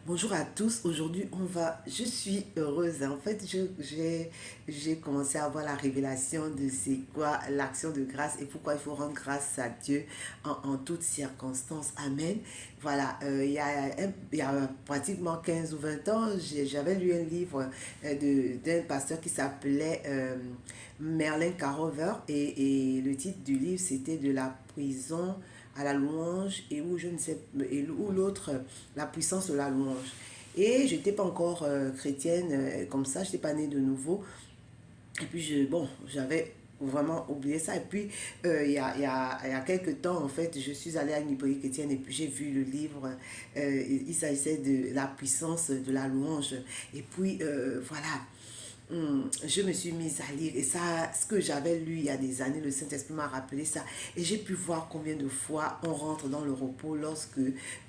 Bonjour à tous. Aujourd'hui, je suis heureuse. En fait, j'ai commencé à avoir la révélation de c'est quoi l'action de grâce et pourquoi il faut rendre grâce à Dieu en toutes circonstances. Amen. Voilà, il y a pratiquement 15 ou 20 ans, j'avais lu un livre d'un pasteur qui s'appelait Merlin Carover et le titre du livre, c'était de la prison à la louange et où je ne sais où l'autre la puissance de la louange. Et je n'étais pas encore chrétienne comme ça, je n'étais pas née de nouveau. Et puis, j'avais vraiment oublié ça. Et puis, il y a quelques temps, en fait, je suis allée à une librairie chrétienne et puis j'ai vu le livre. Il s'agissait de la puissance de la louange. Et puis, voilà, je me suis mise à lire et ça, ce que j'avais lu il y a des années, le Saint-Esprit m'a rappelé ça et j'ai pu voir combien de fois on rentre dans le repos lorsque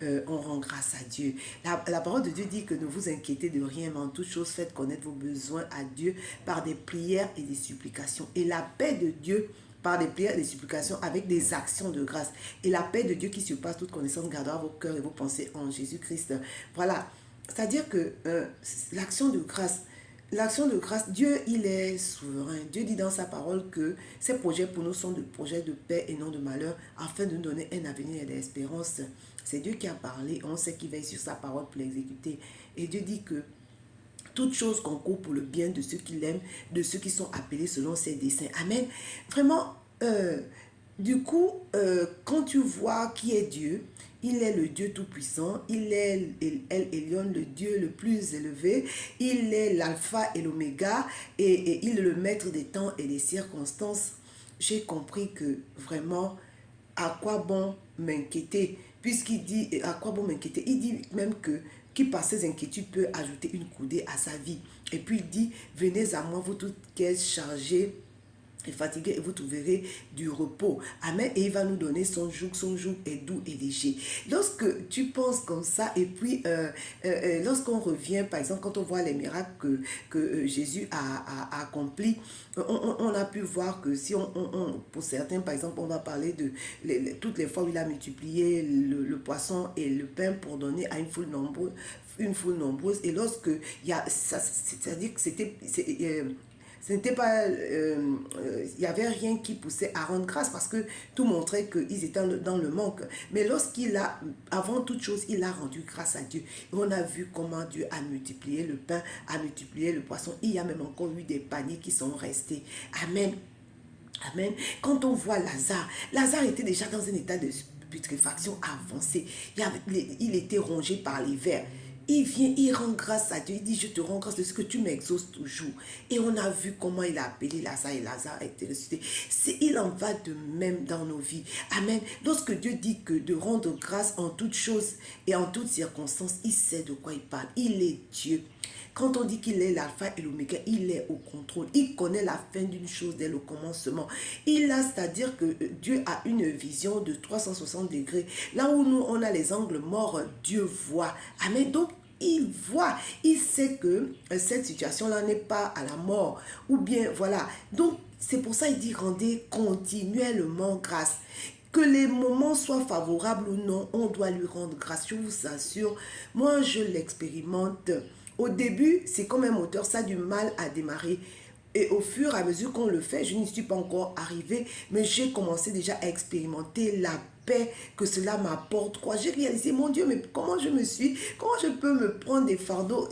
on rend grâce à Dieu. La parole de Dieu dit que ne vous inquiétez de rien, mais en toute chose faites connaître vos besoins à Dieu par des prières et des supplications. Et la paix de Dieu par des prières et des supplications avec des actions de grâce. Et la paix de Dieu qui surpasse toute connaissance gardera vos cœurs et vos pensées en Jésus-Christ. Voilà, c'est-à-dire que l'action de grâce, l'action de grâce, Dieu, il est souverain. Dieu dit dans sa parole que ses projets pour nous sont des projets de paix et non de malheur, afin de nous donner un avenir et de l'espérance. C'est Dieu qui a parlé, on sait qu'il veille sur sa parole pour l'exécuter. Et Dieu dit que toute chose concourt pour le bien de ceux qui l'aiment, de ceux qui sont appelés selon ses desseins. Amen. Vraiment, du coup, quand tu vois qui est Dieu, il est le Dieu Tout-Puissant, il est El Elyon, le Dieu le plus élevé, il est l'alpha et l'oméga, et il est le maître des temps et des circonstances. J'ai compris que vraiment, à quoi bon m'inquiéter? Puisqu'il dit, à quoi bon m'inquiéter? Il dit même que qui par ses inquiétudes peut ajouter une coudée à sa vie. Et puis il dit, venez à moi, vous toutes qui êtes chargés et fatigué et vous trouverez du repos. Amen. Et il va nous donner son joug est doux et léger. Lorsque tu penses comme ça, et puis lorsqu'on revient, par exemple, quand on voit les miracles que Jésus a accomplis, on a pu voir que si pour certains, par exemple, on va parler de toutes les fois où il a multiplié le poisson et le pain pour donner à une foule nombreuse. Et lorsque il y a ça, c'est-à-dire que ce n'était pas, il n'y avait rien qui poussait à rendre grâce parce que tout montrait qu'ils étaient dans le manque. Mais avant toute chose, il a rendu grâce à Dieu. Et on a vu comment Dieu a multiplié le pain, a multiplié le poisson. Il y a même encore eu des paniers qui sont restés. Amen. Amen. Quand on voit Lazare était déjà dans un état de putréfaction avancé. Il était rongé par les vers. Il vient, il rend grâce à Dieu. Il dit, je te rends grâce de ce que tu m'exauces toujours. Et on a vu comment il a appelé Lazare et Lazare a été ressuscité. Il en va de même dans nos vies. Amen. Lorsque Dieu dit que de rendre grâce en toutes choses et en toutes circonstances, il sait de quoi il parle. Il est Dieu. Quand on dit qu'il est l'alpha et l'oméga, il est au contrôle. Il connaît la fin d'une chose dès le commencement. C'est-à-dire que Dieu a une vision de 360 degrés. Là où nous, on a les angles morts, Dieu voit. Amen. Donc, il voit, il sait que cette situation-là n'est pas à la mort. Ou bien, voilà. Donc, c'est pour ça qu'il dit rendez continuellement grâce. Que les moments soient favorables ou non, on doit lui rendre grâce. Je vous assure, moi, je l'expérimente. Au début, c'est comme un moteur, ça a du mal à démarrer. Et au fur et à mesure qu'on le fait, je n'y suis pas encore arrivée, mais j'ai commencé déjà à expérimenter la paix que cela m'apporte. J'ai réalisé, mon Dieu, mais comment je peux me prendre des fardeaux,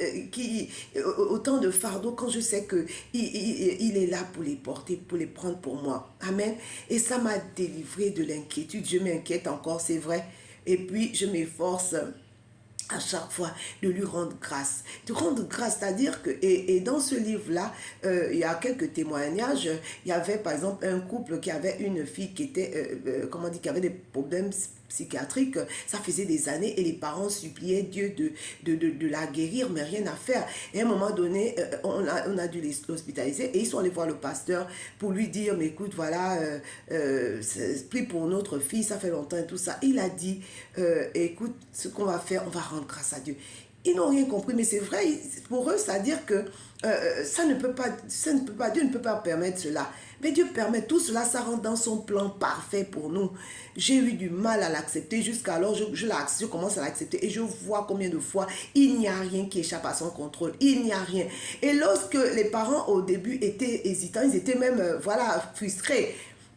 autant de fardeaux quand je sais que il est là pour les porter, pour les prendre pour moi. Amen. Et ça m'a délivré de l'inquiétude. Je m'inquiète encore, c'est vrai. Et puis, je m'efforce à chaque fois de lui rendre grâce. De rendre grâce, c'est-à-dire que, et dans ce livre-là, il y a quelques témoignages. Il y avait par exemple un couple qui avait une fille qui était, qui avait des problèmes psychiatriques. Ça faisait des années et les parents suppliaient Dieu de la guérir, mais rien à faire. Et à un moment donné, on a dû l'hospitaliser et ils sont allés voir le pasteur pour lui dire, mais écoute, voilà, prie pour notre fille, ça fait longtemps et tout ça. Il a dit, écoute, ce qu'on va faire, on va rendre grâce à Dieu. ils n'ont rien compris, mais c'est vrai, pour eux, c'est-à-dire que Dieu ne peut pas permettre cela. Mais Dieu permet tout cela, ça rentre dans son plan parfait pour nous. J'ai eu du mal à l'accepter jusqu'alors, je commence à l'accepter et je vois combien de fois il n'y a rien qui échappe à son contrôle. Il n'y a rien. Et lorsque les parents au début étaient hésitants, ils étaient même, voilà, frustrés.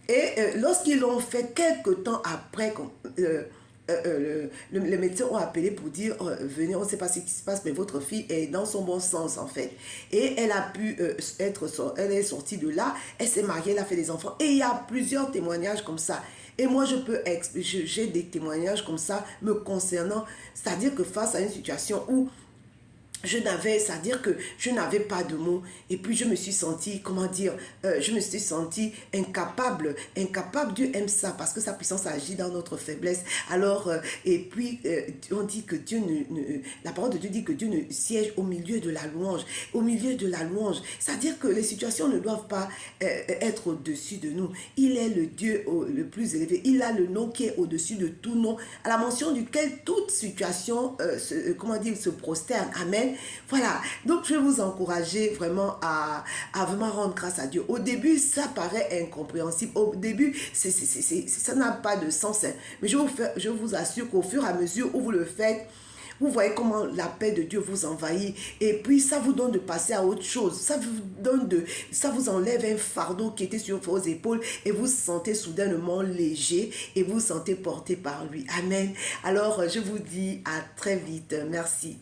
Et lorsqu'ils l'ont fait, quelques temps après, les médecins ont appelé pour dire venez, on ne sait pas ce qui se passe, mais votre fille est dans son bon sens en fait. Et elle a pu elle est sortie de là, elle s'est mariée, elle a fait des enfants. Et il y a plusieurs témoignages comme ça. Et moi, j'ai des témoignages comme ça me concernant, c'est-à-dire que face à une situation où c'est-à-dire que je n'avais pas de mots et puis je me suis sentie, comment dire, je me suis sentie incapable. Dieu aime ça parce que sa puissance agit dans notre faiblesse. Alors, et puis, on dit que la parole de Dieu dit que Dieu ne siège au milieu de la louange. Au milieu de la louange. C'est-à-dire que les situations ne doivent pas être au-dessus de nous. Il est le Dieu le plus élevé. Il a le nom qui est au-dessus de tout nom, à la mention duquel toute situation, se prosterne. Amen. Voilà, donc je vais vous encourager vraiment à vraiment rendre grâce à Dieu. Au début, ça paraît incompréhensible. Au début, ça n'a pas de sens. Hein. Mais je vous assure qu'au fur et à mesure où vous le faites, vous voyez comment la paix de Dieu vous envahit. Et puis, ça vous donne de passer à autre chose. Ça vous enlève un fardeau qui était sur vos épaules et vous sentez soudainement léger et vous sentez porté par lui. Amen. Alors, je vous dis à très vite. Merci.